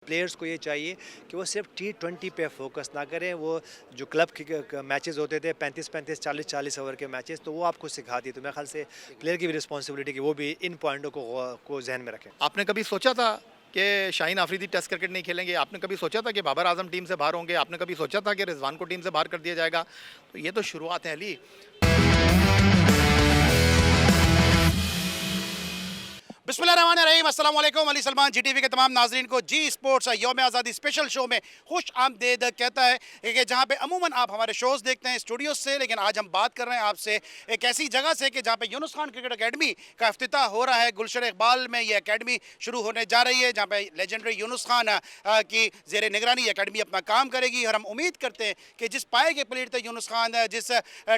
Players को ये चाहिए कि वो सिर्फ T20 पे फोकस ना करें। वो जो क्लब मैचेस होते थे 35-35 40-40 ओवर के मैचेस, तो वो आपको सिखाती है। तो मेरे ख्याल से प्लेयर की भी रिस्पॉन्सिबिलिटी कि वो भी इन पॉइंटों को जहन में रखें। आपने कभी सोचा था कि शाहीन आफरीदी टेस्ट क्रिकेट नहीं खेलेंगे? आपने कभी सोचा था कि बाबर आजम टीम से बाहर होंगे? आपने कभी सोचा था कि रिजवान को टीम से बाहर कर दिया जाएगा? तो ये तो शुरुआत है अली। बिस्मिल्लाहिर्रहमानिर्रहीम, अस्सलाम वालेकुम। अली सलमान जीटीवी के तमाम नाजरीन को जी स्पोर्ट्स यौम आज़ादी स्पेशल शो में खुश आमदेद कहता है कि जहां पे अमूमन आप हमारे शोज़ देखते हैं स्टूडियो से, लेकिन आज हम बात कर रहे हैं आपसे एक ऐसी जगह से कि जहां पे यूनुस खान क्रिकेट अकेडमी का इफ्तिताह हो रहा है। गुलशन इकबाल में ये अकेडमी शुरू होने जा रही है, जहाँ पे लेजेंडरी यूनुस खान की ज़ेर निगरानी अकेडमी अपना काम करेगी। और हम उम्मीद करते हैं कि जिस पाए के प्लेयर थे यूनुस खान, जिस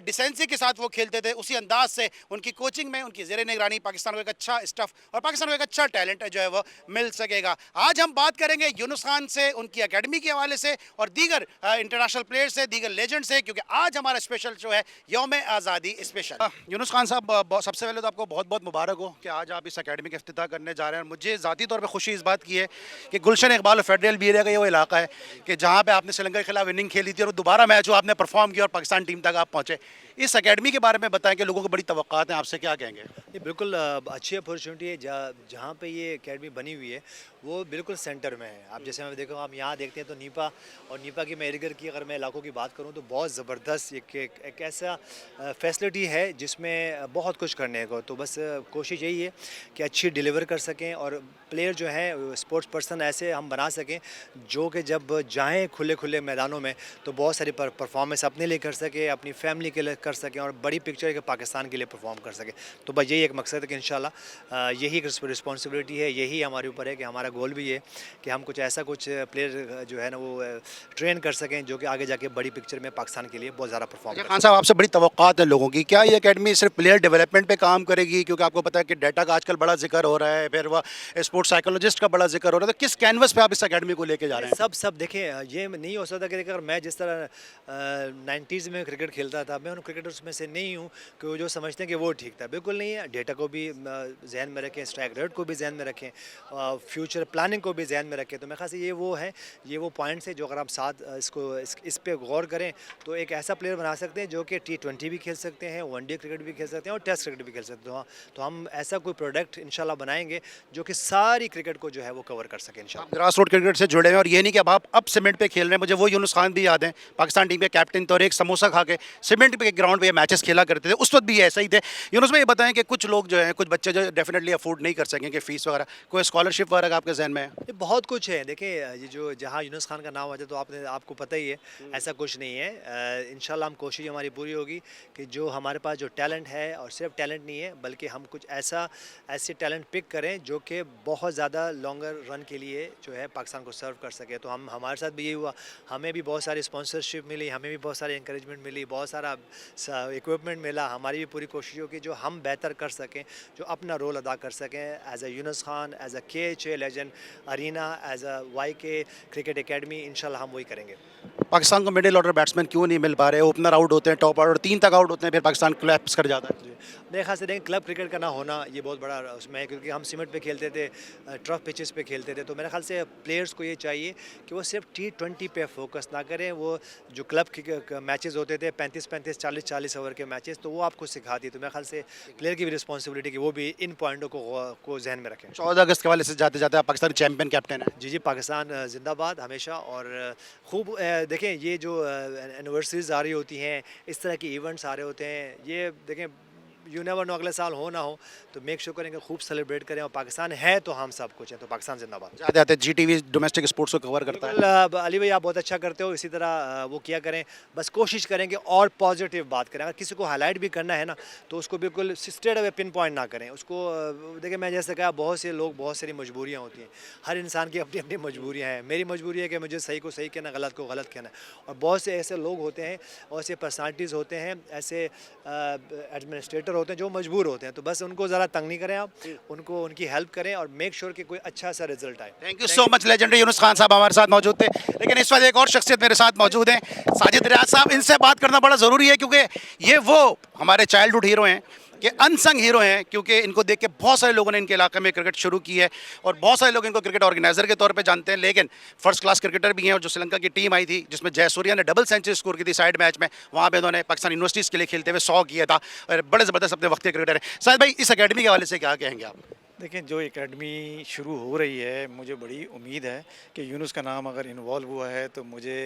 डिसेंसी के साथ वो खेलते थे, उसी अंदाज से उनकी कोचिंग में उनकी ज़ेर निगरानी पाकिस्तान को एक अच्छा स्टफ़ और पाकिस्तान को एक अच्छा टैलेंट जो है वो मिल सकेगा। आज हम बात करेंगे यूनुस खान से, उनकी एकेडमी के हवाले से और दीगर इंटरनेशनल प्लेयर से, दीगर लेजेंड से, क्योंकि आज हमारा स्पेशल शो है यौम आज़ादी स्पेशल। यूनुस खान साहब, सबसे पहले तो आपको बहुत बहुत मुबारक हो कि आज आप इस एकेडमी का इफ्तिताह करने जा रहे हैं। मुझे ज़ाती तौर पर खुशी इस बात की है कि गुलशन इकबाल और फेडरल बीरिया का ये वो इलाका है कि जहाँ पर आपने श्रीलंका के खिलाफ इनिंग खेली थी और दोबारा मैच हो आपने परफॉर्म किया और पाकिस्तान टीम तक आप पहुँचे। इस एकेडमी के बारे में बताएं कि लोगों को बड़ी तवक्कात हैं आपसे, क्या कहेंगे? ये बिल्कुल अच्छी अपॉर्चुनिटी है। जहाँ पे ये एकेडमी बनी हुई है वो बिल्कुल सेंटर में है। आप जैसे मैं देखो, हम यहाँ देखते हैं तो नीपा और नीपा की मैं इर्द की अगर मैं इलाकों की बात करूँ तो बहुत ज़बरदस्त एक ऐसा फैसिलिटी है जिसमें बहुत कुछ करने को। तो बस कोशिश यही है कि अच्छी डिलीवर कर सकें और प्लेयर जो हैं स्पोर्ट्स पर्सन ऐसे हम बना सकें जो कि जब जाएँ खुले खुले मैदानों में तो बहुत सारी परफॉर्मेंस अपने लिए कर सके, अपनी फैमिली के लिए कर सकें और बड़ी पिक्चर के पाकिस्तान के लिए परफॉर्म कर सके। तो बस यही एक मकसद है कि इंशाल्लाह यही एक रिस्पॉन्सिबिलिटी है, यही हमारे ऊपर है कि हमारा गोल भी है कि हम कुछ ऐसा कुछ प्लेयर जो है ना वो ट्रेन कर सकें जो कि आगे जाके बड़ी पिक्चर में पाकिस्तान के लिए बहुत ज़्यादा परफॉर्म करें। खान साहब, आपसे बड़ी तवक्कात है लोगों की, क्या ये एकेडमी सिर्फ प्लेयर डेवलपमेंट पे काम करेगी? क्योंकि आपको पता है कि डाटा का आजकल बड़ा जिक्र हो रहा है, फिर वह स्पोर्ट्स साइकोलॉजिस्ट का बड़ा जिक्र हो रहा है, तो किस कैनवस पे आप इस एकेडमी को लेके जा रहे हैं? सब देखें, ये नहीं हो सकता कि अगर मैं जिस तरह 90s में क्रिकेट खेलता था, मैं उन क्रिकेटर्स में से नहीं हूँ कि वो जो समझते हैं कि वो ठीक था। बिल्कुल नहीं है। डेटा को भी जहन में रखें, स्ट्राइक रेट को भी जहन में रखें, फ्यूचर प्लानिंग को भी जहन में रखें। तो मेरे ख्याल से ये वो पॉइंट्स है जो अगर आप साथ इस पे गौर करें तो एक ऐसा प्लेयर बना सकते हैं जो कि T20 भी खेल सकते हैं, वनडे क्रिकेट भी खेल सकते हैं और टेस्ट क्रिकेट भी खेल सकते हैं। तो हम ऐसा कोई प्रोडक्ट इंशाल्लाह बनाएंगे जो कि सारी क्रिकेट को जो है वो कवर कर सके इंशाल्लाह। ग्रास रूट क्रिकेट से जुड़े हैं और ये नहीं कि अब सीमेंट पे खेल रहे हैं। मुझे वो यूनुस खान भी याद है, पाकिस्तान टीम के कैप्टन थे और एक समोसा खा के सीमेंट पे ग्राउंड पे मैचेस खेला करते थे। उस वक्त भी ऐसा ही थे। यूनुस में ये बताएं कि कुछ लोग जो हैं, कुछ बच्चे जो डेफिनेटली अफोर्ड नहीं कर सकेंगे फीस वगैरह, कोई स्कॉलरशिप वगैरह आपके जहन में है? ये बहुत कुछ है। देखिए, ये जो जहाँ यूनुस खान का नाम आ जाए तो आपको पता ही है, ऐसा कुछ नहीं है। इंशाल्लाह हम कोशिश हमारी पूरी होगी कि जो हमारे पास जो टैलेंट है, और सिर्फ टैलेंट नहीं है बल्कि हम कुछ ऐसे टैलेंट पिक करें जो कि बहुत ज़्यादा लॉन्गर रन के लिए जो है पाकिस्तान को सर्व कर सके। तो हमारे साथ भी ये हुआ, हमें भी बहुत सारी स्पॉन्सरशिप मिली, हमें भी बहुत सारी इंकरेजमेंट मिली, बहुत सारा इक्विपमेंट मिला। हमारी भी पूरी कोशिश होगी जो हम बेहतर कर सकें, जो अपना रोल अदा कर सकें as a Younis Khan, as a KHA legend arena, as a YK cricket academy. इंशाल्लाह हम वही करेंगे। पाकिस्तान को मिडिल ऑर्डर बैट्समैन क्यों नहीं मिल पा रहे? ओपनर आउट होते हैं, टॉप ऑर्डर 3 तक आउट होते हैं, फिर पाकिस्तान कोलैप्स कर जाता है। मेरे ख्याल से देखें, क्लब क्रिकेट का ना होना ये बहुत बड़ा उसमें है, क्योंकि हम सीमेंट पे खेलते थे, ट्रफ पिचेस पे खेलते थे। तो मेरे ख्याल से प्लेयर्स को ये चाहिए कि वो सिर्फ T20 पे फोकस ना करें। वो जो क्लब मैचेस होते थे 35-35 40-40 ओवर के मैचेस, तो वो आपको सिखाती है। तो मेरे ख्याल से प्लेयर की भी रिस्पॉन्सिबिलिटी कि वो भी इन पॉइंटों को जहन में रखें। 14 अगस्त के वाले से जाते जाते आप पाकिस्तानी चैंपियन कैप्टन है। जी, पाकिस्तान जिंदाबाद हमेशा। और खूब देखें, ये जो एनिवर्सरीज आ रही होती हैं, इस तरह के इवेंट्स आ रहे होते हैं, ये देखें यू नेवर नो अगले साल हो ना हो, तो मेक श्योर करेंगे खूब सेलिब्रेट करें। और पाकिस्तान है तो हम सब कुछ हैं। तो पाकिस्तान जिंदाबाद। जाते जाते GTV डोमेस्टिक स्पोर्ट्स को कवर करता है। अली भाई, आप बहुत अच्छा करते हो, इसी तरह वो किया करें। बस कोशिश करेंगे और पॉजिटिव बात करें। अगर किसी को हाईलाइट भी करना है ना तो उसको बिल्कुल स्ट्रेट अवे पिन पॉइंट ना करें उसको। देखिए, मैं जैसे कहा, बहुत से लोग, बहुत सारी मजबूरियाँ होती हैं। हर इंसान की अपनी अपनी मजबूरियाँ हैं। मेरी मजबूरी है कि मुझे सही को सही कहना, गलत को गलत कहना। और बहुत से ऐसे लोग होते हैं और ऐसे पर्सनालिटीज़ होते हैं, ऐसे एडमिनिस्ट्रेटर होते हैं जो मजबूर होते हैं। तो बस उनको ज़रा तंग नहीं करें, आप उनको उनकी हेल्प करें और मेक श्योर कि कोई अच्छा सा रिजल्ट आए। Thank you so much. Legendary Yunus Khan साहब हमारे साथ मौजूद थे, लेकिन इस वक्त एक और शख्सियत मेरे साथ मौजूद हैं, साजिद रियाज साहब। इनसे बात करना बड़ा ज़रूरी है क्योंकि ये वो हमारे चाइल्डहुड हीरो हैं कि अनसंग हीरो हैं, क्योंकि इनको देख के बहुत सारे लोगों ने इनके इलाके में क्रिकेट शुरू की है और बहुत सारे लोग इनको क्रिकेट ऑर्गेनाइजर के तौर पे जानते हैं, लेकिन फर्स्ट क्लास क्रिकेटर भी हैं। और जो श्रीलंका की टीम आई थी जिसमें जयसूर्या ने डबल सेंचुरी स्कोर की थी साइड मैच में, वहाँ पे उन्होंने पाकिस्तान यूनिवर्सिटीज़ के लिए खेलते हुए 100 किया था और बड़े ज़बरदस्त अपने वक्त के क्रिकेटर हैं। शायद भाई इस अकेडमी के हवाले से क्या कहेंगे आप? देखिए, जो एकेडमी शुरू हो रही है, मुझे बड़ी उम्मीद है कि यूनुस का नाम अगर इन्वॉल्व हुआ है तो मुझे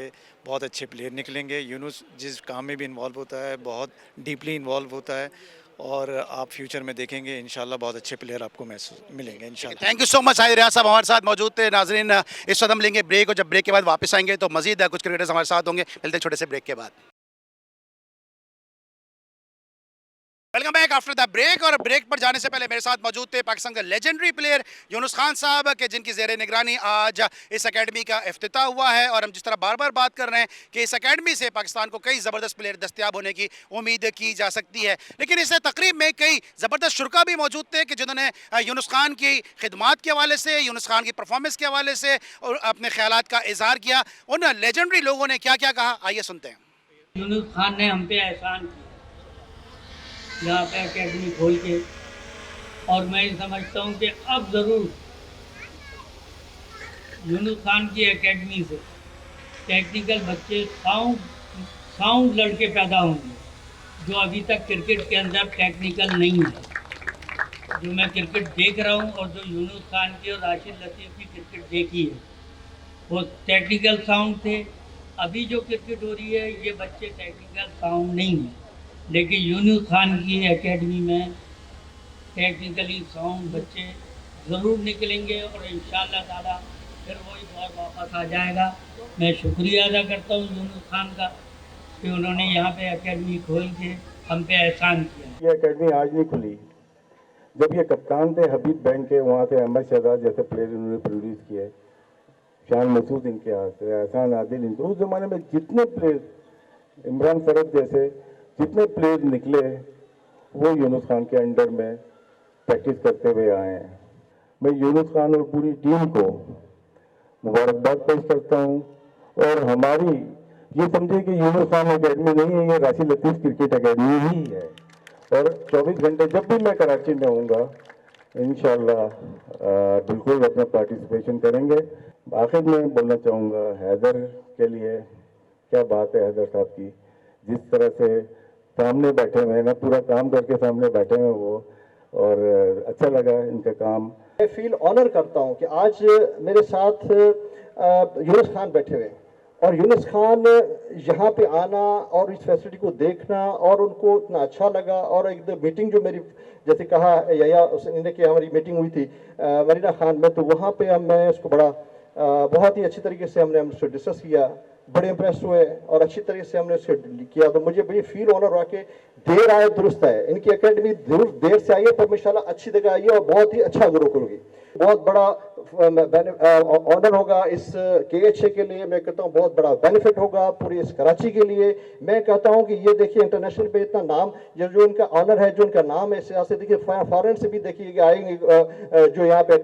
बहुत अच्छे प्लेयर निकलेंगे। यूनुस जिस काम में भी इन्वॉल्व होता है बहुत डीपली इन्वॉल्व होता है और आप फ्यूचर में देखेंगे इंशाल्लाह बहुत अच्छे प्लेयर आपको महसूस मिलेंगे इंशाल्लाह। Thank you so much. Shahid Riaz साहब हमारे साथ मौजूद थे। नाजरीन, इस वक्त हम लेंगे ब्रेक और जब ब्रेक के बाद वापस आएंगे तो मजीद कुछ क्रिकेटर्स हमारे साथ होंगे। मिलते हैं छोटे से ब्रेक के बाद। Welcome back after the break. और ब्रेक पर जाने से पहले मेरे साथ मौजूद थे पाकिस्तान के लेजेंडरी प्लेयर यूनुस खान साहब के, जिनकी ज़ेरे निगरानी आज इस एकेडमी का इफ्तिताह हुआ है। और हम जिस तरह बार बार बात कर रहे हैं कि इस एकेडमी से पाकिस्तान को कई ज़बरदस्त प्लेयर दस्तियाब होने की उम्मीद की जा सकती है, लेकिन इस तकरीब में कई ज़बरदस्त शुरा भी मौजूद थे कि जिन्होंने यूनुस खान की खिदमात के हवाले से, यूनुस खान की परफॉर्मेंस के हवाले से और अपने ख्यालात का इजहार किया। उन लेजेंडरी लोगों ने क्या क्या कहा, आइए सुनते हैं। यूनुस खान ने हम पे एहसान किया यहाँ पे एकेडमी खोल के, और मैं समझता हूँ कि अब ज़रूर यूनुस खान की एकेडमी से टेक्निकल बच्चे साउंड लड़के पैदा होंगे, जो अभी तक क्रिकेट के अंदर टेक्निकल नहीं है। जो मैं क्रिकेट देख रहा हूँ और जो यूनुस खान की और राशिद लतीफ़ की क्रिकेट देखी है वो टेक्निकल साउंड थे। अभी जो क्रिकेट हो रही है ये बच्चे टेक्निकल साउंड नहीं है, लेकिन यूनुस खान की एकेडमी में टेक्निकली साउंड बच्चे ज़रूर निकलेंगे और इंशाअल्लाह ताला फिर वही दौर वापस आ जाएगा। मैं शुक्रिया अदा करता हूँ यूनुस खान का कि उन्होंने यहाँ पे एकेडमी खोल के हम पे एहसान किया। ये एकेडमी आज नहीं खुली, जब ये कप्तान थे हबीब बैंक के, वहाँ से अहमद शहजाद जैसे प्लेयर इन्होंने प्रोड्यूस किए, शान मसूद इनके हाथ से, एहसान आदिल इनके, उस ज़माने में जितने प्लेयर, इमरान फरद जैसे जितने प्लेयर निकले वो यूनुस खान के अंडर में प्रैक्टिस करते हुए आए हैं। मैं यूनुस खान और पूरी टीम को मुबारकबाद पेश करता हूँ। और हमारी ये समझे कि यूनुस खान एकेडमी नहीं है, ये राशिद लतीफ़ क्रिकेट एकेडमी ही है। और 24 घंटे जब भी मैं कराची में होऊंगा इंशाअल्लाह बिल्कुल अपना पार्टिसिपेशन करेंगे। आखिर में बोलना चाहूँगा हैदर के लिए, क्या बात है हैदर साहब की, जिस तरह से सामने बैठे हुए हैं ना, पूरा काम करके सामने बैठे हुए वो, और अच्छा लगा इनका काम। मैं फील ऑनर करता हूं कि आज मेरे साथ यूनुस खान बैठे हुए हैं और यूनुस खान यहाँ पे आना और इस फैसिलिटी को देखना और उनको इतना अच्छा लगा। और एक मीटिंग जो मेरी, जैसे कहा या उसने कि हमारी मीटिंग हुई थी मरीना खान में, तो वहाँ पे मैं उसको बड़ा बहुत ही अच्छी तरीके से हमने उसको डिस्कस किया, बड़े इंप्रेस हुए और अच्छी तरीके से हमने उसको किया। तो मुझे बड़ी फील ऑनर हुआ कि देर आए दुरुस्त है, इनकी एकेडमी देर से आई है पर इंशाल्लाह अच्छी जगह आई है और बहुत ही अच्छा गुरुकुल होगी। बहुत बड़ा ऑनर होगा इस KHA के लिए। मैं कहता हूँ बहुत बड़ा बेनिफिट होगा पूरी इस कराची के लिए। मैं कहता हूँ कि ये देखिए इंटरनेशनल पे इतना नाम, जो इनका ऑनर है, जो इनका नाम है, से देखिए फॉरेन से भी देखिए आएंगे जो यहाँ पे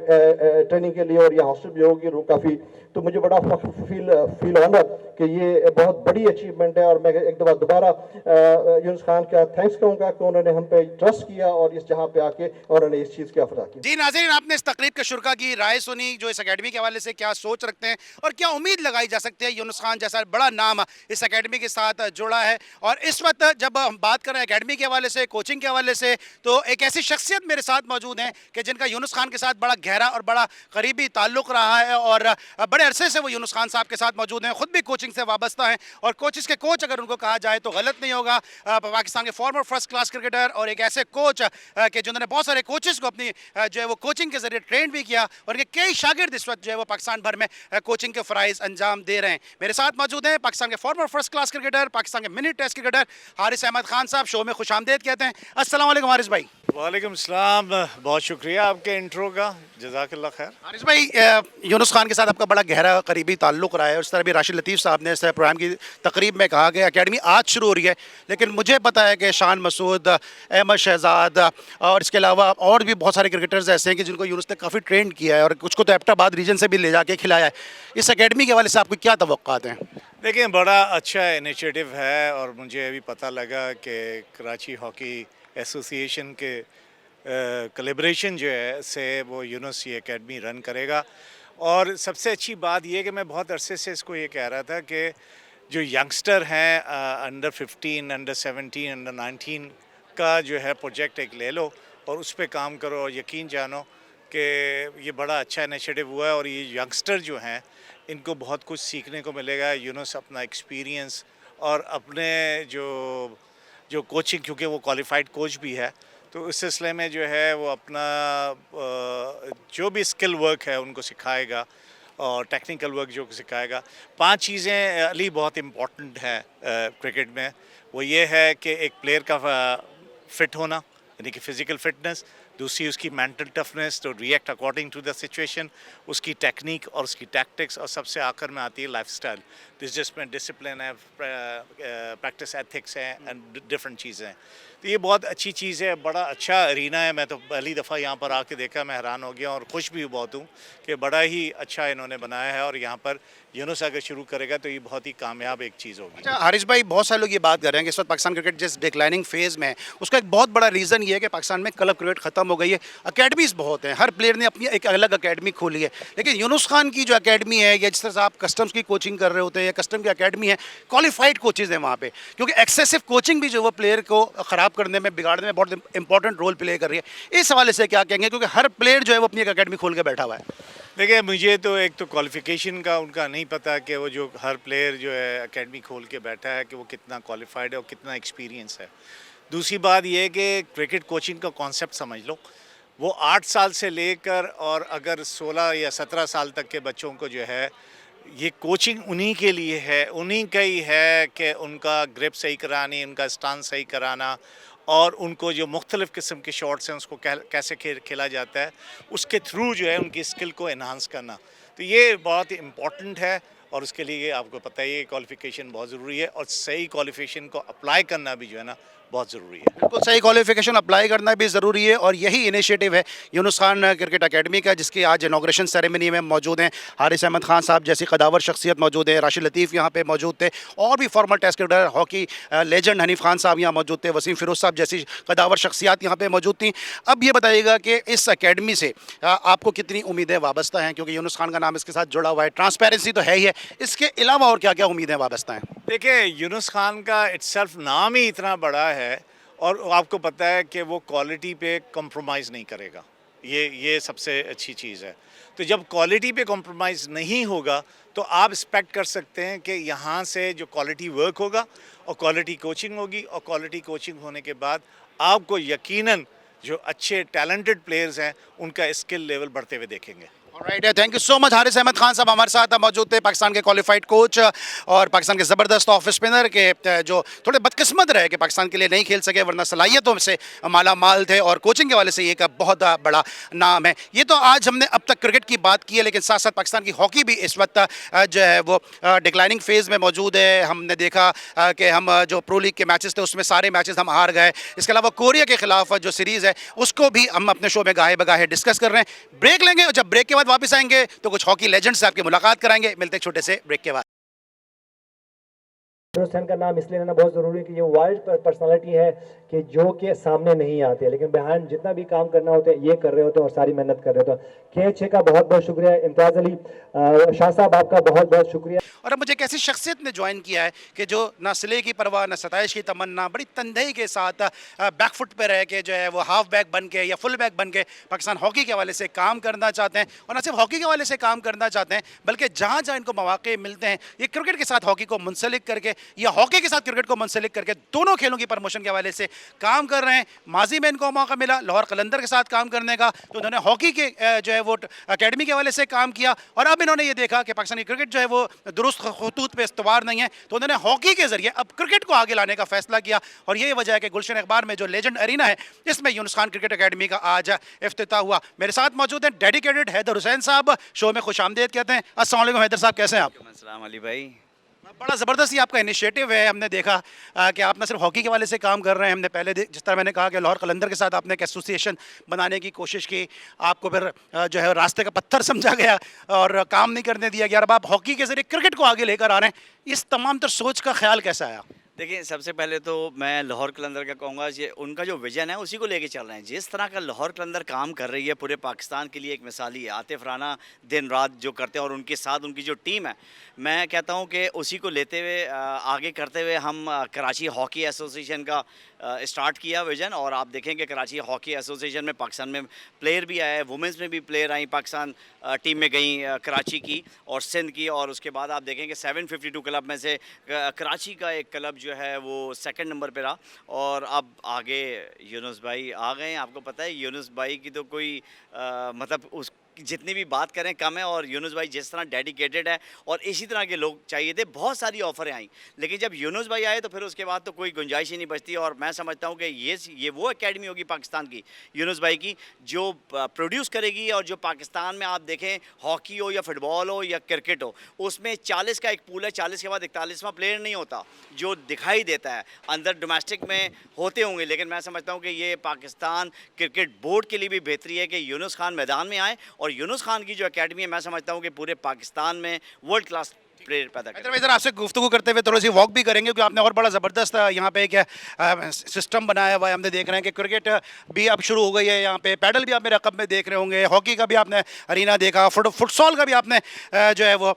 ट्रेनिंग के लिए, और यहाँ हॉस्टल भी होगी काफ़ी। तो मुझे बड़ा फील ऑनर कि ये बहुत बड़ी अचीवमेंट है। और मैं एक दफ़ा दोबारा यूनुस खान का थैंक्स कहूँगा कि उन्होंने हम पे ट्रस्ट किया और इस जहाँ पे आके उन्होंने इस चीज़ की अफरा की। जी नाज़रीन, आपने इस तकरीब के शुरा की राय सुनी, जो इस एकेडमी के हवाले से क्या सोच रखते हैं और क्या उम्मीद लगाई जा सकती है। यूनुस खान जैसा बड़ा नाम इस एकेडमी के साथ जुड़ा है। और इस वक्त जब हम बात कर रहे हैं एकेडमी के हवाले से, कोचिंग के हवाले से, तो एक ऐसी शख्सियत मेरे साथ मौजूद हैं कि जिनका यूनुस खान के साथ बड़ा गहरा और बड़ा करीबी ताल्लुक रहा है और बड़े अरसे से वो यूनुस खान साहब के साथ मौजूद हैं, खुद भी कोचिंग से वाबस्ता हैं। और कोचिस के कोच अगर उनको कहा जाए तो गलत नहीं होगा। पाकिस्तान के फॉर्मर फर्स्ट क्लास क्रिकेटर और एक ऐसे कोच के जिन्होंने बहुत सारे कोचेस को अपनी जो है वो कोचिंग के जरिए ट्रेन भी किया, और इनके कई शागिर्द इस वक्त जो है वो पाकिस्तान भर में कोचिंग के फ़राइज़ अंजाम दे रहे हैं। मेरे साथ मौजूद हैं पाकिस्तान के former first class cricketer, Pakistan के mini test cricketer Haris Ahmed Khan साहब। शो में खुशामदीद कहते हैं। अस्सलाम वालेकुम हारिस भाई। वालेकुम सलाम, बहुत शुक्रिया आपके इंट्रो का, जज़ाकल्लाह खैर। हारिस भाई, यूनुस खान के साथ आपका बड़ा गहरा करीबी ताल्लुक रहा है। उस तरह भी राशिद लतीफ़ साहब ने इस प्रोग्राम की तकरीब में कहा कि एकेडमी आज शुरू हो रही है, लेकिन मुझे पता है कि शान मसूद, अहमद शहजाद और इसके अलावा और भी बहुत सारे क्रिकेटर्स ऐसे हैं कि जिनको यूनुस ने काफ़ी ट्रेन किया है और कुछ को तो एबटाबाद रीजन से भी ले जाके खिलाया है। इस एकेडमी के हवाले से आपको क्या तवक्कात हैं? देखिए, बड़ा अच्छा इनिशिएटिव है और मुझे अभी पता लगा कि कराची हॉकी एसोसिएशन के कोलैबोरेशन जो है से वो यूनुस ये एकेडमी रन करेगा। और सबसे अच्छी बात ये है कि मैं बहुत अरसे से इसको ये कह रहा था कि जो यंगस्टर हैं अंडर 15, अंडर 17, अंडर 19 का जो है प्रोजेक्ट एक ले लो और उस पर काम करो और यकीन जानो कि ये बड़ा अच्छा इनिशिएटिव हुआ है और ये यंगस्टर जो हैं इनको बहुत कुछ सीखने को मिलेगा। यूनुस अपना एक्सपीरियंस और अपने जो जो कोचिंग, क्योंकि वो क्वालिफाइड कोच भी है, तो इस सिलसिले में जो है वो अपना जो भी स्किल वर्क है उनको सिखाएगा और टेक्निकल वर्क जो सिखाएगा। 5 चीज़ें अली बहुत इम्पॉर्टेंट है क्रिकेट में। वो ये है कि एक प्लेयर का फिट होना यानी कि फ़िज़िकल फिटनेस, दूसरी उसकी mental toughness to react according to the situation, उसकी टेक्निक और उसकी टैक्टिक्स, और सबसे आखिर में आती है लाइफस्टाइल जिसमें डिसिप्लिन है, प्रैक्टिस एथिक्स है एंड डिफरेंट चीज़ें हैं। तो ये बहुत अच्छी चीज़ है, बड़ा अच्छा अरीना है। मैं तो पहली दफ़ा यहाँ पर आके देखा, मैं हैरान हो गया और खुश भी बहुत हूँ कि बड़ा ही अच्छा इन्होंने बनाया है और यहाँ पर यूनुस अगर शुरू करेगा तो ये बहुत ही कामयाब एक चीज़ होगी। अच्छा हारिस भाई, बहुत सारे लोग ये बात कर रहे हैं कि इस वक्त पाकिस्तान क्रिकेट जिस डिक्लाइनिंग फेज़ में है उसका एक बहुत बड़ा रीज़न ये है कि पाकिस्तान में क्लब क्रिकेट ख़त्म हो गई है। अकेडमीज़ बहुत हैं, हर प्लेयर ने अपनी एक अलग अकेडमी खोली है, लेकिन यूनुस खान की जो अकेडमी है या जिस तरह से आप कस्टम्स की कोचिंग कर रहे होते हैं या कस्टम की अकेडमी है, क्वालिफाइड कोचेज़ हैं वहाँ पे, क्योंकि एक्सेसिव कोचिंग भी जो वो प्लेयर को ख़राब करने में, बिगाड़ने में बहुत इंपॉर्टेंट रोल प्ले कर रही है। इस हवाले से क्या कहेंगे, क्योंकि हर प्लेयर जो है वो अपनी एक अकेडमी खोल के बैठा हुआ है। देखिए, मुझे तो एक तो क्वालिफ़िकेशन का उनका नहीं पता कि वो जो हर प्लेयर जो है एकेडमी खोल के बैठा है कि वो कितना क्वालिफाइड है और कितना एक्सपीरियंस है। दूसरी बात ये है कि क्रिकेट कोचिंग का कॉन्सेप्ट समझ लो, वो 8 साल से लेकर और अगर 16 या 17 साल तक के बच्चों को जो है ये कोचिंग उन्हीं के लिए है, उन्हीं का ही है कि उनका ग्रिप सही करानी, उनका स्टांस सही कराना और उनको जो मुख्तलिफ़ किस्म के शॉट्स हैं उसको कैसे खेला जाता है, उसके थ्रू जो है उनकी स्किल को एनहांस करना। तो ये बहुत इम्पॉर्टेंट है और उसके लिए आपको पता है ये क्वालिफ़िकेशन बहुत ज़रूरी है और सही क्वालिफ़िकेशन को अप्लाई करना भी जो है ना बहुत ज़रूरी है। बिल्कुल सही क्वालिफिकेशन अप्लाई करना भी ज़रूरी है और यही इनिशिएटिव है यूनुस खान क्रिकेट अकेडमी का, जिसकी आज इनाग्रेशन सेरेमनी में मौजूद हैं हारिस अहमद खान साहब जैसी कदावर शख्सियत मौजूद है, राशिद लतीफ़ यहाँ पे मौजूद थे और भी former test cricketer hockey legend Hanif Khan साहब यहाँ मौजूद थे, वसीम फिरोज साहब जैसी कदावर शख्सियात यहाँ पे मौजूद थी। अब ये बताइएगा कि इस अकेडमी से आपको कितनी उम्मीदें वाबस्ता हैं, क्योंकि यूनुस खान का नाम इसके साथ जुड़ा हुआ है, ट्रांसपेरेंसी तो है ही है, इसके अलावा और क्या क्या उम्मीदें वाबस्ता हैं? देखिए, यूनुस खान का इट्सेल्फ नाम ही इतना बड़ा है और आपको पता है कि वो क्वालिटी पे कॉम्प्रोमाइज़ नहीं करेगा, ये सबसे अच्छी चीज़ है। तो जब क्वालिटी पे कॉम्प्रोमाइज़ नहीं होगा तो आप एक्सपेक्ट कर सकते हैं कि यहाँ से जो क्वालिटी वर्क होगा और क्वालिटी कोचिंग होगी और क्वालिटी कोचिंग होने के बाद आपको यकीनन जो अच्छे टैलेंटेड प्लेयर्स हैं उनका स्किल लेवल बढ़ते हुए देखेंगे। राइट है, thank you so much. Haris Ahmed Khan साहब हमारे साथ मौजूद थे, पाकिस्तान के क्वालिफाइड कोच और पाकिस्तान के ज़बरदस्त ऑफ स्पिनर के जो थोड़े बदकिस्मत रहे कि पाकिस्तान के लिए नहीं खेल सके, वरना सलाहियतों से माला माल थे और कोचिंग के वाले से ये एक बहुत बड़ा नाम है। ये तो आज हमने अब तक क्रिकेट की बात की है, लेकिन साथ साथ पाकिस्तान की हॉकी भी इस वक्त जो है वो डिक्लाइनिंग फेज़ में मौजूद है। हमने देखा कि हम जो प्रो लीग के मैचेस थे उसमें सारे मैचेस हम हार गए। इसके अलावा कोरिया के खिलाफ जो सीरीज़ है उसको भी हम अपने शो में गाहे बगाहे डिस्कस कर रहे हैं। ब्रेक लेंगे और जब ब्रेक के बाद वापस आएंगे तो कुछ हॉकी लेजेंड से आपकी मुलाकात कराएंगे। मिलते हैं छोटे से ब्रेक के बाद। यूनुस खान का नाम इसलिए लेना बहुत ज़रूरी है कि ये वाइल्ड पर्सनालिटी है कि जो के सामने नहीं आते, लेकिन बिहाइंड जितना भी काम करना होता है ये कर रहे होते हैं और सारी मेहनत कर रहे होते हैं। KH का बहुत बहुत शुक्रिया, इम्तियाज़ अली शाह साहब आपका बहुत बहुत शुक्रिया। और अब मुझे एक ऐसी शख्सियत ने ज्वाइन किया है कि जो ना सिले की परवाह ना सताइश की तमन्ना, बड़ी तंदही के साथ बैकफुट पे रह के जो है वो हाफ बैक बन के या फुल बैक बन के पाकिस्तान हॉकी के हवाले से काम करना चाहते हैं। और न सिर्फ हॉकी के हवाले से काम करना चाहते हैं बल्कि जहाँ जहाँ इनको मौके मिलते हैं ये क्रिकेट के साथ हॉकी को मुंसलिक करके या हॉकी के साथ क्रिकेट को मुंसलिक करके दोनों खेलों की प्रमोशन के हवाले से काम कर रहे हैं। माजी में इनको मौका मिला लाहौर कलंदर के साथ काम करने का, तो उन्होंने हॉकी के जो है वो अकेडमी के हवाले से काम किया और अब इन्होंने ये देखा कि पाकिस्तानी क्रिकेट जो है वो दुरुस्त खतूत पे इस्तवार नहीं है, तो उन्होंने हॉकी के जरिए अब क्रिकेट को आगे लाने का फैसला किया। और यही वजह है कि गुलशन अखबार में जो लेजेंड अरीना है इसमें यूनुस खान क्रिकेट अकेडमी का आज इफ्तिताह हुआ। मेरे साथ मौजूद हैं डेडिकेटेड हैदर हुसैन साहब, शो में खुशामदीद कहते हैं। अस्सलाम वालेकुम हैदर साहब, कैसे हैं आप? अस्सलाम अली भाई। बड़ा ज़बरदस्त ये आपका इनिशिएटिव है। हमने देखा कि आप न सिर्फ हॉकी के वाले से काम कर रहे हैं, हमने पहले जिस तरह मैंने कहा कि लाहौर कलंदर के साथ आपने एक एसोसिएशन बनाने की कोशिश की, आपको फिर जो है रास्ते का पत्थर समझा गया और काम नहीं करने दिया गया। अब आप हॉकी के ज़रिए क्रिकेट को आगे लेकर आ रहे हैं, इस तमाम तर सोच का ख्याल कैसा आया? देखिए, सबसे पहले तो मैं लाहौर कलंदर का कहूँगा, ये उनका जो विज़न है उसी को लेके चल रहे हैं। जिस तरह का लाहौर कलंदर काम कर रही है पूरे पाकिस्तान के लिए एक मिसाली है। आतिफ राना दिन रात जो करते हैं और उनके साथ उनकी जो टीम है, मैं कहता हूँ कि उसी को लेते हुए आगे करते हुए हम कराची हॉकी एसोसिएशन का स्टार्ट किया विज़न। और आप देखेंगे कराची हॉकी एसोसिएशन में पाकिस्तान में प्लेयर भी आए, वुमेंस में भी प्लेयर आई, पाकिस्तान टीम में गई कराची की और सिंध की। और उसके बाद आप देखेंगे 752 क्लब में से कराची का एक क्लब जो है वो सेकंड नंबर पे रहा। और अब आगे यूनुस भाई आ गए हैं। आपको पता है यूनुस भाई की तो कोई मतलब उस जितनी भी बात करें कम है। और यूनुस भाई जिस तरह डेडिकेटेड है और इसी तरह के लोग चाहिए थे। बहुत सारी ऑफ़रें आई, लेकिन जब यूनुस भाई आए तो फिर उसके बाद तो कोई गुंजाइश ही नहीं बचती। और मैं समझता हूँ कि ये वो एकेडमी होगी पाकिस्तान की, यूनुस भाई की, जो प्रोड्यूस करेगी। और जो पाकिस्तान में आप देखें, हॉकी हो या फुटबॉल हो या क्रिकेट हो, उसमें 40 का एक पूल है, 40 के बाद 41वां प्लेयर नहीं होता जो दिखाई देता है। अंदर डोमेस्टिक में होते होंगे, लेकिन मैं समझता हूँ कि ये पाकिस्तान क्रिकेट बोर्ड के लिए भी बेहतरी है कि यूनुस खान मैदान में आए। और यूनुस खान की जो एकेडमी है, मैं समझता हूँ कि पूरे पाकिस्तान में वर्ल्ड क्लास प्लेयर पैदा करें। इधर आपसे गुफ्तगू करते हुए थोड़ी सी वॉक भी करेंगे, क्योंकि आपने और बड़ा ज़बरदस्त यहाँ पे क्या सिस्टम बनाया हुआ है। हमने देख रहे हैं कि क्रिकेट भी अब शुरू हो गई है यहाँ पे, पैडल भी आप मेरे रकब में देख रहे होंगे, हॉकी का भी आपने अरीना देखा, फुटसॉल का भी आपने जो है वो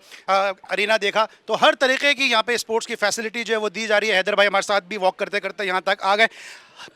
अरीना देखा। तो हर तरीके की यहाँ पे स्पोर्ट्स की फैसिलिटी जो है वो दी जा रही है। हैदर भाई हमारे साथ भी वॉक करते करते यहाँ तक आ गए।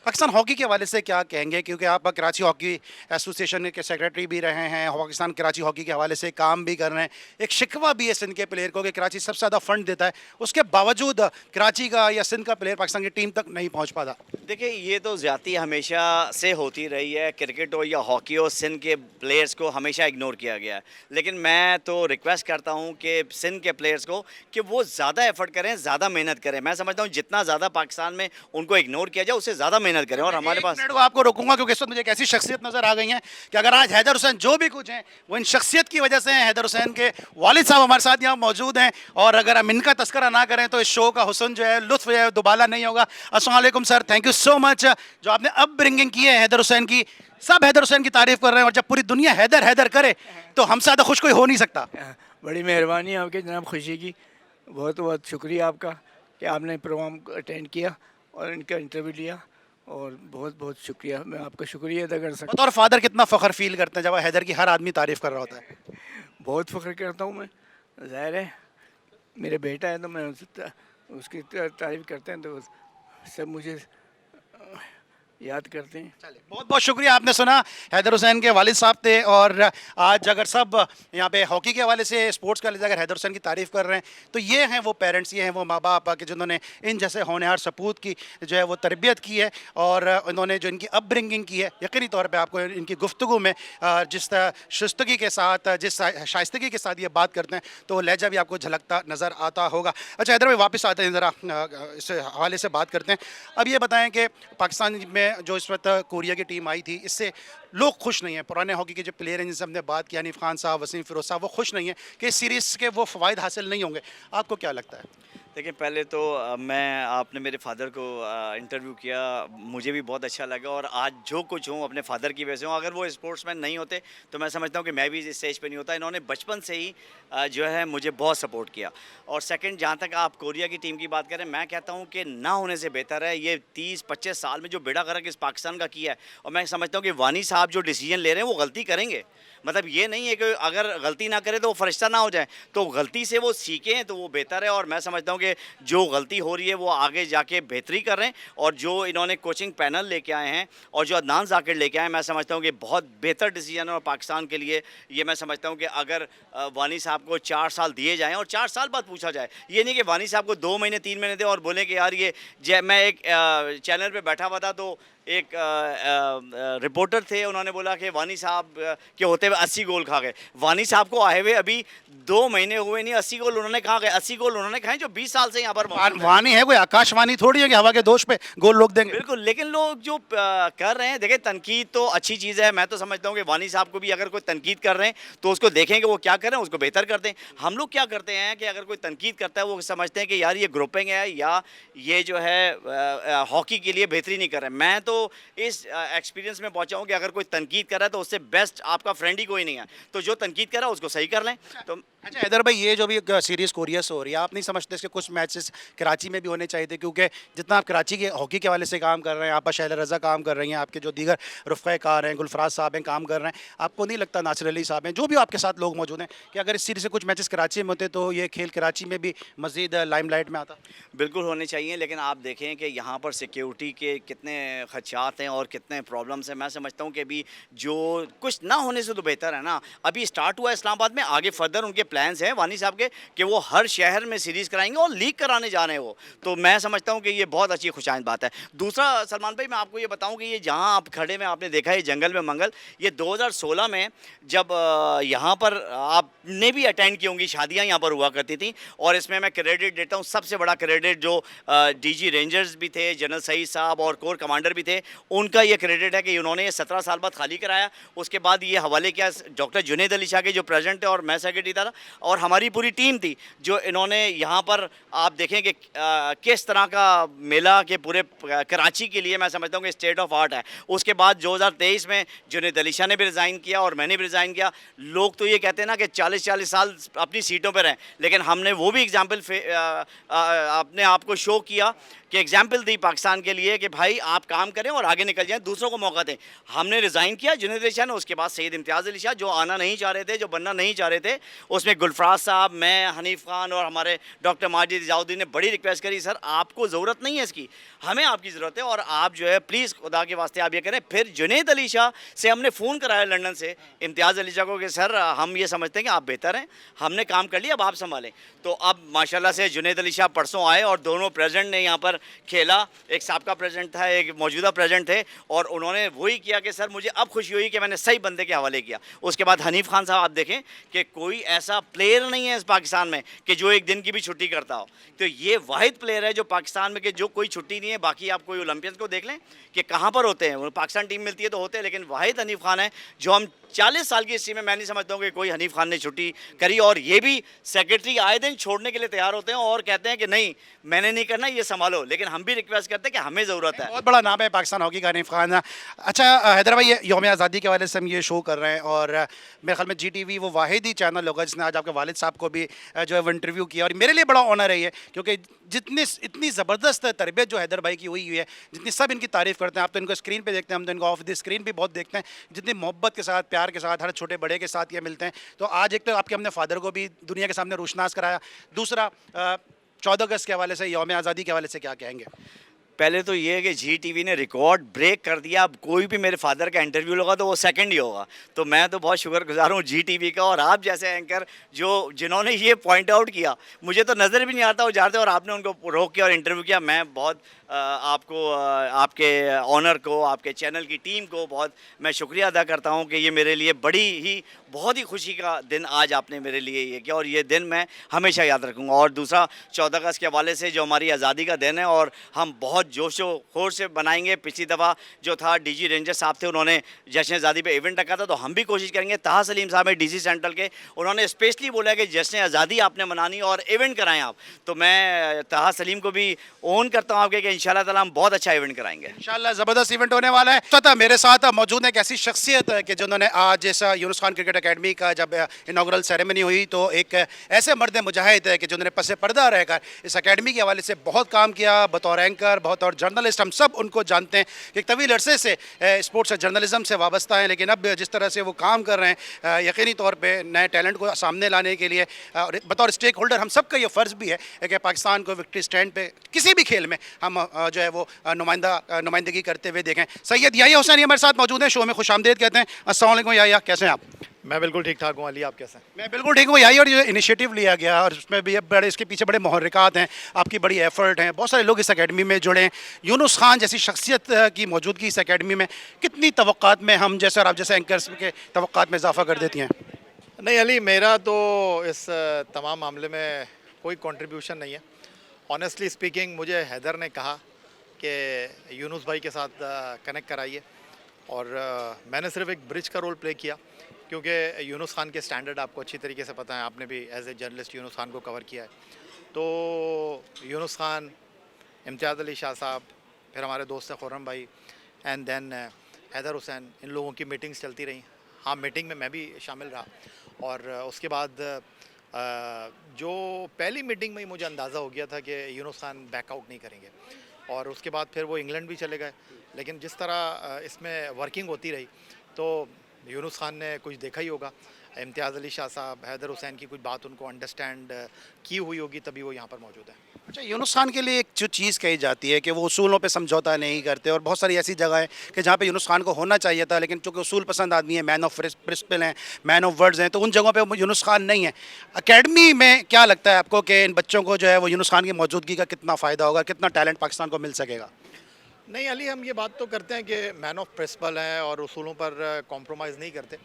पाकिस्तान हॉकी के हवाले से क्या कहेंगे, क्योंकि आप कराची हॉकी एसोसिएशन के सेक्रेटरी भी रहे हैं, पाकिस्तान कराची हॉकी के हवाले से काम भी कर रहे हैं। एक शिकवा भी है सिंध के प्लेयर को कि कराची सबसे ज़्यादा फंड देता है, उसके बावजूद कराची का या सिंध का प्लेयर पाकिस्तान की टीम तक नहीं पहुंच पाता। देखिए, ये तो ज़्यादती हमेशा से होती रही है, क्रिकेट हो या हॉकी हो, सिंध के प्लेयर्स को हमेशा इग्नोर किया गया है। लेकिन मैं तो रिक्वेस्ट करता हूँ कि सिंध के प्लेयर्स को कि वो ज़्यादा एफर्ट करें, ज़्यादा मेहनत करें। मैं समझता हूँ जितना ज़्यादा पाकिस्तान में उनको इग्नोर किया जाए, उससे ज़्यादा मेहनत करें। और हमारे पास मिनट को आपको रोकूंगा, क्योंकि इस वक्त मुझे एक ऐसी शख्सियत नजर आ गई है कि अगर आज हैदर हुसैन जो भी कुछ हैं वो इन शख्सियत की वजह से हैं। हैदर हुसैन के वालिद साहब हमारे साथ यहाँ मौजूद हैं, और अगर हम इनका तस्करा ना करें तो इस शो का हुस्न जो है, लुत्फ जो है, दोबारा नहीं होगा। अस्सलाम वालेकुम sir, thank you so much जो आपने अब ब्रिंगिंग की है हैदर हुसैन की। सब हैदर हुसैन की तारीफ कर रहे हैं, और जब पूरी दुनिया हैदर हैदर करे तो हमसे ज़्यादा खुश कोई हो नहीं सकता। बड़ी मेहरबानी आपकी जनाब, खुशी की। बहुत बहुत शुक्रिया आपका कि आपने प्रोग्राम अटेंड किया और इनका इंटरव्यू लिया, और बहुत बहुत शुक्रिया। मैं आपका शुक्रिया अदा कर सकता हूँ। और फादर कितना फ़ख्र फील करते हैं जब हैदर की हर आदमी तारीफ़ कर रहा होता है? बहुत फ़ख्र करता हूँ मैं, ज़ाहिर है मेरे बेटा है तो मैं उसकी तारीफ़ करते हैं तो सब मुझे याद करते हैं। चलिए, बहुत बहुत शुक्रिया। आपने सुना हैदर हुसैन के वालिद साहब थे, और आज अगर सब यहाँ पे हॉकी के हवाले से, स्पोर्ट्स के हवाले से अगर हैदर हुसैन की तारीफ़ कर रहे हैं, तो ये हैं वो पेरेंट्स, ये हैं वो माँ बाप कि जिन्होंने इन जैसे होनहार सपूत की जो है वो तरबियत की है, और इन्होंने जो इनकी अपब्रिंगिंग की है। यकीनी तौर पर आपको इनकी गुफ्तगू में जिस शुस्तगी के साथ, जिस शाइस्तगी के साथ ये बात करते हैं, तो वो लहजा भी आपको झलकता नज़र आता होगा। अच्छा हैदर भाई, वापस आते हैं, ज़रा इस हवाले से बात करते हैं। अब ये बताएँ कि पाकिस्तान में जो इस वक्त कोरिया की टीम आई थी, इससे लोग खुश नहीं हैं। पुराने हॉकी के जो प्लेयर हैं जिनसे हमने बात की, हनीफ खान साहब, वसीम फिरोज साहब, वो खुश नहीं हैं कि इस सीरीज़ के वो फ़वाइद हासिल नहीं होंगे। आपको क्या लगता है? देखिए, पहले तो मैं आपने मेरे फादर को इंटरव्यू किया, मुझे भी बहुत अच्छा लगा। और आज जो कुछ हूँ अपने फादर की वजह से हूँ। अगर वो स्पोर्ट्समैन नहीं होते तो मैं समझता हूँ कि मैं भी इस स्टेज पे नहीं होता। इन्होंने बचपन से ही जो है मुझे बहुत सपोर्ट किया। और सेकंड, जहाँ तक आप कोरिया की टीम की बात करें, मैं कहता हूँ कि ना होने से बेहतर है। ये 30-25 साल में जो बेड़ा गर्क इस पाकिस्तान का किया है, और मैं समझता हूँ कि वानी साहब जो डिसीजन ले रहे हैं वो गलती करेंगे। मतलब ये नहीं है कि अगर गलती ना करे तो वो फरिश्ता ना हो जाए, तो गलती से वो सीखें तो वो बेहतर है। और मैं समझता हूँ कि जो गलती हो रही है वो आगे जाके बेहतरी कर रहे हैं। और जो इन्होंने कोचिंग पैनल लेके आए हैं और जो अदनान जाकिर लेके आए हैं, मैं समझता हूँ कि बहुत बेहतर डिसीजन है। और पाकिस्तान के लिए ये मैं समझता हूँ कि अगर वानी साहब को 4 साल दिए जाएँ और 4 साल बाद पूछा जाए, ये नहीं कि वानी साहब को 2 महीने 3 महीने दे और बोलें कि यार ये मैं एक चैनल पर बैठा हुआ था तो एक रिपोर्टर थे, उन्होंने बोला कि वानी साहब के होते हुए 80 गोल खा गए। वानी साहब को आए हुए अभी 2 महीने हुए नहीं, 80 गोल उन्होंने खा गए। 80 गोल उन्होंने खाए जो 20 साल से यहाँ पर वानी है, कोई आकाशवाणी थोड़ी है कि हवा के दोष पे गोल लोग देंगे। बिल्कुल, लेकिन लोग जो कर रहे हैं, देखिए तनकीद तो अच्छी चीज़ है। मैं तो समझता हूँ कि वानी साहब को भी अगर कोई तनकीद कर रहे हैं तो उसको देखें कि वो क्या कर रहे हैं, उसको बेहतर कर दें। हम लोग क्या करते हैं कि अगर कोई तनकीद करता है वो समझते हैं कि यार ये ग्रुपिंग है या ये जो है हॉकी के लिए बेहतरी नहीं कर रहे हैं। मैं तो इस एक्सपीरियंस में पहुंचा हूं कि अगर कोई तनकीद कर रहा है तो उससे बेस्ट आपका फ्रेंड ही कोई नहीं है। तो जो तनकीद कर रहा है उसको सही कर लें। तो अच्छा हैदर भाई, ये जो भी सीरीज़ कोरिया से हो रही है, आप नहीं समझते इसके कुछ मैचेस कराची में भी होने चाहिए थे? क्योंकि जितना आप कराची के हॉकी के हवाले से काम कर रहे हैं, आप शैला रज़ा काम कर रही हैं, आपके जो दीगर रुफ़क़ा कार हैं, गुलफराज साहब हैं, काम कर रहे हैं, आपको नहीं लगता, नासिर अली साहब हैं, जो भी आपके साथ लोग मौजूद हैं, कि अगर इस सीरीज़ से कुछ मैचेस कराची में होते तो ये खेल कराची में भी मज़ीद लाइमलाइट में आता? बिल्कुल होने चाहिए, लेकिन आप देखें कि यहाँ पर सिक्योरिटी के कितने खदशात हैं और कितने प्रॉब्लम्स हैं। मैं समझता हूँ कि अभी जो कुछ ना होने से तो बेहतर है ना। अभी स्टार्ट हुआ इस्लामाबाद में, आगे फर्दर उनके प्लान्स हैं वानी साहब के कि वो हर शहर में सीरीज़ कराएंगे और लीग कराने जा रहे हैं वो। तो मैं समझता हूँ कि ये बहुत अच्छी खुशाइंद बात है। दूसरा सलमान भाई, मैं आपको ये बताऊँ कि ये जहाँ आप खड़े में आपने देखा है जंगल में मंगल, ये 2016 में जब यहाँ पर आपने भी अटेंड की होंगी, शादियाँ यहाँ पर हुआ करती थी, और इसमें मैं क्रेडिट देता हूँ, सबसे बड़ा क्रेडिट जो डीजी रेंजर्स भी थे, जनरल सईद साहब और कोर कमांडर भी थे, उनका ये क्रेडिट है कि उन्होंने ये 17 साल बाद खाली कराया। उसके बाद ये हवाले किया डॉक्टर जुनैद अली शाह के जो प्रेसिडेंट थे और मैं सेक्रेटरी था, और हमारी पूरी टीम थी जो इन्होंने यहाँ पर आप देखें कि किस तरह का मेला के पूरे कराची के लिए मैं समझता हूँ कि स्टेट ऑफ आर्ट है। उसके बाद 2023 में जुनैद अली शाह ने भी रिज़ाइन किया और मैंने भी रिज़ाइन किया। लोग तो ये कहते हैं ना कि 40-40 साल अपनी सीटों पर रहें, लेकिन हमने वो भी एग्जाम्पल अपने आप को शो किया कि एग्जाम्पल दी पाकिस्तान के लिए कि भाई आप काम करें और आगे निकल जाएं, दूसरों को मौका दें। हमने रिज़ाइन किया जुनैद अली शाह ने, उसके बाद सैयद इम्तियाज़ अली शाह जो आना नहीं चाह रहे थे, जो बनना नहीं चाह रहे थे, उसमें गुलफराज साहब, मैं, हनीफ खान और हमारे डॉक्टर माजिद इजाउद्दीन ने बड़ी रिक्वेस्ट करी, सर आपको ज़रूरत नहीं है इसकी, हमें आपकी ज़रूरत है और आप जो है प्लीज़ खुदा के वास्ते आप ये करें। फिर जुनैद अली शाह से हमने फ़ोन कराया लंदन से इम्तियाज़ अली शाह को कि सर हम ये समझते हैं कि आप बेहतर हैं, हमने काम कर लिया, अब आप संभालें। तो अब माशाल्लाह से जुनैद अली शाह परसों आए और दोनों प्रेसिडेंट ने यहाँ पर खेला, एक साबका प्रेसिडेंट था, एक मौजूदा प्रेसिडेंट थे, और उन्होंने वही किया कि सर मुझे अब खुशी हुई कि मैंने सही बंदे के हवाले किया। उसके बाद हनीफ खान साहब, आप देखें कि कोई ऐसा प्लेयर नहीं है इस पाकिस्तान में कि जो एक दिन की भी छुट्टी करता हो, तो ये वाहिद प्लेयर है जो पाकिस्तान में कि जो कोई छुट्टी नहीं है। बाकी आप कोई ओलंपियंस को देख लें कि कहाँ पर होते हैं, वो पाकिस्तान टीम मिलती है तो होते हैं, लेकिन वाहिद हनीफ खान है जो हम 40 साल की हिस्ट्री में मैं नहीं समझता हूँ कि कोई हनीफ खान ने छुट्टी करी। और ये भी सेक्रेटरी आए दिन छोड़ने के लिए तैयार होते हैं और कहते हैं कि नहीं मैंने नहीं करना, ये संभालो, लेकिन हम भी रिक्वेस्ट करते हैं कि हमें ज़रूरत है। बहुत बड़ा नाम है पाकिस्तान हॉकी का हनीफ खान। अच्छा हैदर भाई, यौम आज़ादी के हवाले से हम ये शो कर रहे हैं और मेरे ख्याल में GTV वो वाहिद ही चैनल होगा जिसने आज आपके वालिद साहब को भी जो है वो इंटरव्यू किया, और मेरे लिए बड़ा ऑनर है ये, क्योंकि इतनी ज़बरदस्त तरबियत जो हैदर भाई की हुई है, जितनी सब इनकी तारीफ़ करते हैं, आप तो इनको स्क्रीन पे देखते हैं, हम तो इनको ऑफ द स्क्रीन भी बहुत देखते हैं, जितनी मोहब्बत के साथ, प्यार के साथ, हर छोटे बड़े के साथ ये मिलते हैं। तो आज एक तो आपके हमने फादर को भी दुनिया के सामने रोशनास कराया, दूसरा 14 अगस्त के हवाले से, यौम आज़ादी के हवाले से क्या कहेंगे? पहले तो ये है कि GTV ने रिकॉर्ड ब्रेक कर दिया। अब कोई भी मेरे फादर का इंटरव्यू होगा तो वो सेकंड ही होगा, तो मैं तो बहुत शुक्रगुजार हूँ GTV का और आप जैसे एंकर जिन्होंने ये पॉइंट आउट किया। मुझे तो नज़र भी नहीं आता वो जाते और आपने उनको रोक के और इंटरव्यू किया। मैं बहुत आपको, आपके ऑनर को, आपके चैनल की टीम को बहुत मैं शुक्रिया अदा करता हूँ कि ये मेरे लिए बहुत ही खुशी का दिन आज आपने मेरे लिए ये किया, और ये दिन मैं हमेशा याद रखूँगा। और दूसरा 14 अगस्त के हवाले से जो हमारी आज़ादी का दिन है और हम बहुत जोशो खौर से बनाएंगे। पिछली दफ़ा जो था DG रेंजर साहब थे, उन्होंने जश्न आज़ादी पे इवेंट रखा था, तो हम भी कोशिश करेंगे। ताहा सलीम साहब है DC सेंट्रल के, उन्होंने स्पेशली बोला कि जश्न आज़ादी आपने मनानी और इवेंट कराएं आप, तो मैं ताहा सलीम को भी ओन करता हूँ आपके कि इंशाल्लाह ताला हम बहुत अच्छा इवेंट कराएंगे। इंशाल्लाह ज़बरदस्त इवेंट होने वाला है। तो मेरे साथ मौजूद एक ऐसी शख्सियत है कि जिन्होंने आज जैसा यूनुस खान क्रिकेट अकेडमी का जब इनाग्रल सेरेमनी हुई, तो एक ऐसे मर्द मुजाहिद है कि जिन्होंने पसे पर्दा रहकर इस अकेडमी के हवाले से बहुत काम किया, बतौर एंकर, बतौर जर्नलिस्ट। हम सब उनको जानते हैं कि एक तवील अरसे से स्पोर्ट्स जर्नलिज्म से वाबस्ता हैं, लेकिन अब जिस तरह से वो काम कर रहे हैं, यकीनी तौर पर नए टैलेंट को सामने लाने के लिए बतौर स्टेक होल्डर हम सब का ये फ़र्ज़ भी है कि पाकिस्तान को विक्ट्री स्टैंड पे किसी भी खेल में हम जो है वो नुमाइंदगी करते हुए देखें। सैयद याहिया हुसैनी हमारे साथ मौजूद हैं, शो में खुशामदीद कहते हैं। अस्सलाम वालेकुम याहिया, कैसे हैं आप? मैं बिल्कुल ठीक ठाक हूँ अली, आप कैसे हैं? मैं बिल्कुल ठीक हूँ याहिया। और ये इनिशिएटिव लिया गया और उसमें भी बड़े, इसके पीछे बड़े मुहर्रिकात हैं, आपकी बड़ी एफर्ट हैं, बहुत सारे लोग इस अकेडमी में जुड़े हैं। यूनुस खान जैसी शख्सियत की मौजूदगी इस अकेडमी में कितनी तवक्कात में हम जैसे और आप जैसे एंकर्स के तवक्कात में इजाफा कर देती हैं? नहीं अली, मेरा तो इस तमाम मामले में कोई कंट्रीब्यूशन नहीं है। ऑनेस्टली स्पीकिंग, मुझे हैदर ने कहा कि यूनुस भाई के साथ कनेक्ट कराइए, और मैंने सिर्फ एक ब्रिज का रोल प्ले किया, क्योंकि यूनुस खान के स्टैंडर्ड आपको अच्छी तरीके से पता है, आपने भी as a journalist Younis Khan को कवर किया है। तो यूनुस खान, इम्तियाज़ अली शाह साहब, फिर हमारे दोस्त खुर्रम भाई, एंड देन हैदर हुसैन, इन लोगों की मीटिंग्स चलती रहीं। हाँ, मीटिंग में मैं भी शामिल रहा, और उसके बाद जो पहली मीटिंग में ही मुझे अंदाज़ा हो गया था कि यूनुस खान बैकआउट नहीं करेंगे और उसके बाद फिर वो इंग्लैंड भी चले गए। लेकिन जिस तरह इसमें वर्किंग होती रही तो यूनुस खान ने कुछ देखा ही होगा, इम्तियाज़ अली शाह साहब, हैदर हुसैन की कुछ बात उनको अंडरस्टैंड की हुई होगी, तभी वो यहाँ पर मौजूद है। अच्छा, यूनुस खान के लिए एक जो चीज़ कही जाती है कि वो उसूलों पे समझौता नहीं करते, और बहुत सारी ऐसी जगह है कि जहाँ पे यूनुस खान को होना चाहिए था, लेकिन चूँकि उसूल पसंद आदमी है, मैन ऑफ प्रिंसिपल हैं, मैन ऑफ वर्ड्स हैं, तो उन जगहों पे यूनुस खान नहीं है। एकेडमी में क्या लगता है आपको कि इन बच्चों को जो है वो यूनुस खान की मौजूदगी का कितना फ़ायदा होगा, कितना टैलेंट पाकिस्तान को मिल सकेगा? नहीं अली, हम ये बात तो करते हैं कि मैन ऑफ प्रिंसिपल हैं और उसूलों पर कॉम्प्रोमाइज़ नहीं करते।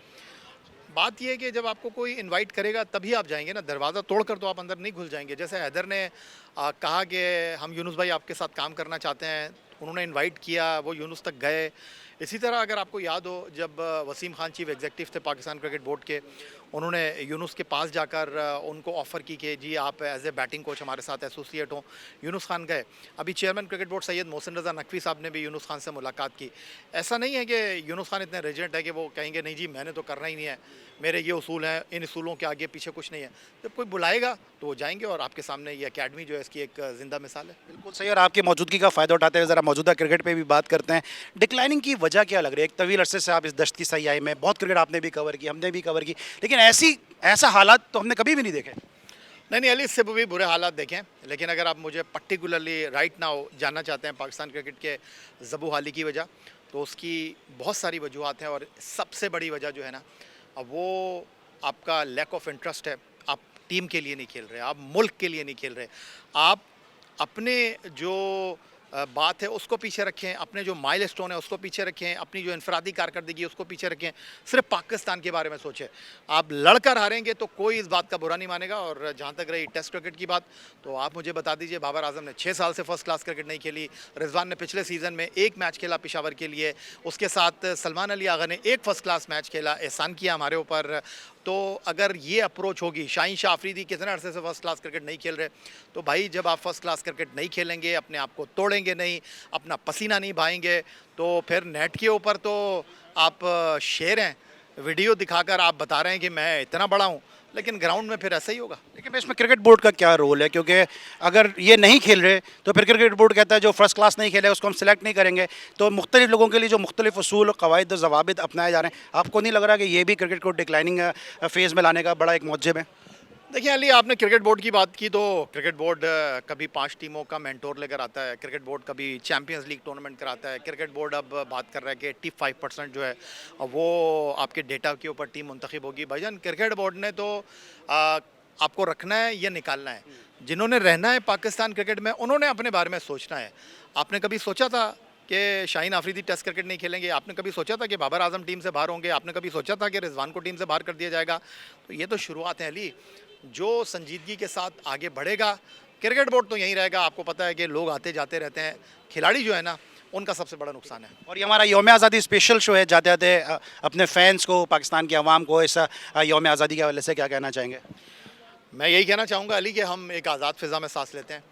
बात यह है कि जब आपको कोई इनवाइट करेगा तभी आप जाएंगे ना, दरवाज़ा तोड़कर तो आप अंदर नहीं घुस जाएंगे। जैसे हैदर ने कहा कि हम यूनुस भाई आपके साथ काम करना चाहते हैं, उन्होंने इनवाइट किया, वो यूनुस तक गए। इसी तरह अगर आपको याद हो, जब वसीम खान चीफ एग्जीक्यूटिव थे पाकिस्तान क्रिकेट बोर्ड के, उन्होंने यूनुस के पास जाकर उनको ऑफ़र की कि जी आप एज ए बैटिंग कोच हमारे साथ एसोसिएट हों। यूनुस खान गए। अभी chairman cricket board Syed Mohsin Raza Naqvi साहब ने भी यूनुस खान से मुलाकात की। ऐसा नहीं है कि यूनुस खान इतने रेजेंट है कि वो कहेंगे नहीं जी मैंने तो करना ही नहीं है, मेरे ये उसूल हैं, इन उसूलों के आगे पीछे कुछ नहीं है। जब कोई बुलाएगा तो वो जाएंगे और आपके सामने ये अकेडमी जो है इसकी एक ज़िंदा मिसाल है। बिल्कुल सही। और आपकी मौजूदगी का फ़ायदा उठाते हुए ज़रा मौजूदा क्रिकेट पे भी बात करते हैं। डिक्लाइनिंग की वजह क्या लग रही है? एक तवील अरसे से आप इस दश्त की सयाही में, बहुत क्रिकेट आपने भी कवर की, हमने भी कवर की, लेकिन ऐसा हालात तो हमने कभी भी नहीं देखे। नहीं अली, इससे भी बुरे हालात देखें, लेकिन अगर आप मुझे पर्टिकुलरली राइट नाउ जानना चाहते हैं पाकिस्तान क्रिकेट के ज़बू हाली की वजह, तो उसकी बहुत सारी वजूहत हैं और सबसे बड़ी वजह जो है ना वो आपका लैक ऑफ इंटरेस्ट है। आप टीम के लिए नहीं खेल रहे, आप मुल्क के लिए नहीं खेल रहे, आप अपने जो बात है उसको पीछे रखें, अपने जो माइलस्टोन है उसको पीछे रखें, अपनी जो इनफरादी कारकर्दगी है उसको पीछे रखें, सिर्फ पाकिस्तान के बारे में सोचें। आप लड़कर हारेंगे तो कोई इस बात का बुरा नहीं मानेगा। और जहाँ तक रही टेस्ट क्रिकेट की बात, तो आप मुझे बता दीजिए, बाबर आजम ने 6 साल से फर्स्ट क्लास क्रिकेट नहीं खेली, रिजवान ने पिछले सीज़न में 1 मैच खेला पेशावर के लिए, उसके साथ सलमान अली आगा ने 1 फर्स्ट क्लास मैच खेला, एहसान किया हमारे ऊपर। तो अगर ये अप्रोच होगी, शाहीन शाह अफरीदी कितने अरसे से फर्स्ट क्लास क्रिकेट नहीं खेल रहे, तो भाई जब आप फर्स्ट क्लास क्रिकेट नहीं खेलेंगे, अपने आप को तोड़ेंगे नहीं, अपना पसीना नहीं बहाएंगे, तो फिर नेट के ऊपर तो आप शेर हैं, वीडियो दिखाकर आप बता रहे हैं कि मैं इतना बड़ा हूँ, लेकिन ग्राउंड में फिर ऐसा ही होगा। लेकिन इसमें क्रिकेट बोर्ड का क्या रोल है? क्योंकि अगर ये नहीं खेल रहे तो फिर क्रिकेट बोर्ड कहता है जो फर्स्ट क्लास नहीं खेले उसको हम सिलेक्ट नहीं करेंगे। तो मुख्तलिफ लोगों के लिए जो मुख्तलिफ उसूल, कवायद और ज़वाबित अपनाए जा रहे हैं, आपको नहीं लग रहा कि ये भी क्रिकेट को डिक्लाइनिंग फेज़ में लाने का बड़ा एक मौजब है? देखिए अली, आपने क्रिकेट बोर्ड की बात की, तो क्रिकेट बोर्ड कभी 5 टीमों का मेंटोर लेकर आता है, क्रिकेट बोर्ड कभी चैंपियंस लीग टूर्नामेंट कराता है, क्रिकेट बोर्ड अब बात कर रहा है कि 85% जो है वो आपके डेटा के ऊपर टीम मुंतखब होगी। भाईजान, क्रिकेट बोर्ड ने तो आपको रखना है या निकालना है। जिन्होंने रहना है पाकिस्तान क्रिकेट में उन्होंने अपने बारे में सोचना है। आपने कभी सोचा था कि शाहीन आफरीदी टेस्ट क्रिकेट नहीं खेलेंगे? आपने कभी सोचा था कि बाबर आजम टीम से बाहर होंगे? आपने कभी सोचा था कि रिजवान को टीम से बाहर कर दिया जाएगा? तो ये तो शुरुआत है अली। जो संजीदगी के साथ आगे बढ़ेगा, क्रिकेट बोर्ड तो यहीं रहेगा। आपको पता है कि लोग आते जाते रहते हैं, खिलाड़ी जो है ना उनका सबसे बड़ा नुकसान है। और ये हमारा यौम आज़ादी स्पेशल शो है, जाते जाते अपने फैंस को, पाकिस्तान की आवाम को इस यौम आज़ादी के हवाले से क्या कहना चाहेंगे? मैं यही कहना चाहूँगा अली कि हम एक आज़ाद फ़िज़ा में सांस लेते हैं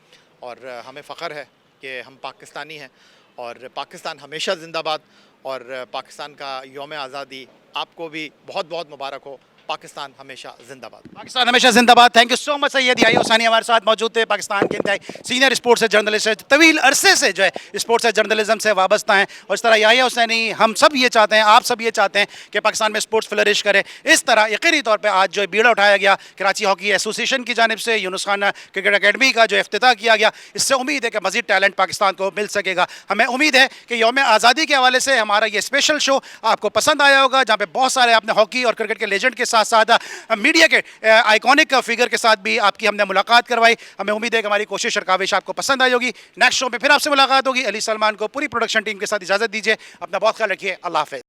और हमें फ़ख्र है कि हम पाकिस्तानी हैं और पाकिस्तान हमेशा ज़िंदाबाद। और पाकिस्तान का यौम आज़ादी आपको भी बहुत बहुत मुबारक हो। पाकिस्तान हमेशा जिंदाबाद। पाकिस्तान हमेशा जिंदाबाद। Thank you so much Syed Yahya Hussaini हमारे साथ मौजूद थे, पाकिस्तान के इंतहाई सीनियर स्पोर्ट्स जर्नलिस्ट है, तवील अरसे से जो है स्पोर्ट्स जर्नलिज्म से वाबस्ता हैं। और इस तरह याहिया हुसैनी, हम सब ये चाहते हैं, आप सब ये चाहते हैं कि पाकिस्तान में स्पोर्ट्स फ्लरिश करे। इस तरह यकीनी तौर पर आज जो बीड़ा उठाया गया कराची हॉकी एसोसिएशन की जानिब से, यूनुस खान क्रिकेट अकेडमी का जो इफ्तिताह किया गया, इससे उम्मीद है कि मज़ीद टैलेंट पाकिस्तान को मिल सकेगा। हमें उम्मीद है कि यौम आज़ादी के हवाले से हमारा ये स्पेशल शो आपको पसंद आया होगा, जहाँ पे बहुत सारे आपने हॉकी और क्रिकेट के लेजेंड के साथ साथ मीडिया के आइकॉनिक फिगर के साथ भी आपकी हमने मुलाकात करवाई। हमें उम्मीद है कि हमारी कोशिश और काविश आपको पसंद आई होगी। नेक्स्ट शो में फिर आपसे मुलाकात होगी। अली सलमान को पूरी प्रोडक्शन टीम के साथ इजाज़त दीजिए। अपना बहुत ख्याल रखिए। अल्लाह हाफ़िज़।